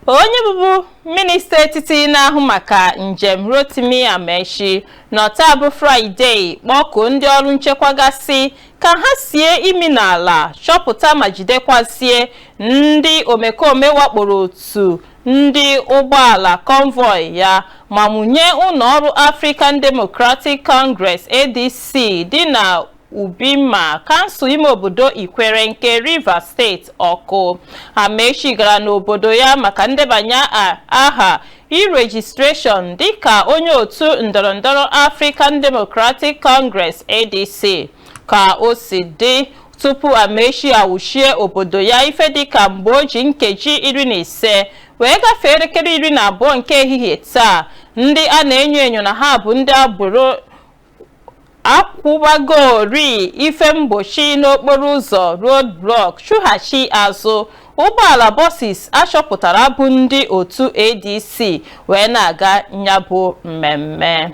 onye bụbu minista etiti na-ahụ maka njem Rotimi Amaechi n'ọta bụ Fraịde kpọkuo ndị ọrụ nchekwa gasị ka ha sie imi n'ala chọpụta ma jidekwazie ndị omekome wakporo otu ndị ụgbọala convoy ya ma mụnye ụlọọrụ African Democratic Congress ADC dị na Ubima kansụl ime obodo Ikwere nke Rivers State ọkụ. Amaechi gara n'obodo ya maka ndebanye aha irejistreshọn dịka onye otu ndọrọndọrọ African Democratic Congress ADC. Ka o si dị, tupu Amaechi awụchie obodo ya ife dịka mgbe o ji nkeji 15 wee gafee elekere 12 nke ehihie taa, ndị a na-enyo enyo na ha bụ ndị agboro akwụbagori ife mgbochi n'okporo ụzọ roadblock chụghachi azụ ụgbọala buses achọpụtara bụ ndị otu ADC wee na-aga nyabụ mmemme.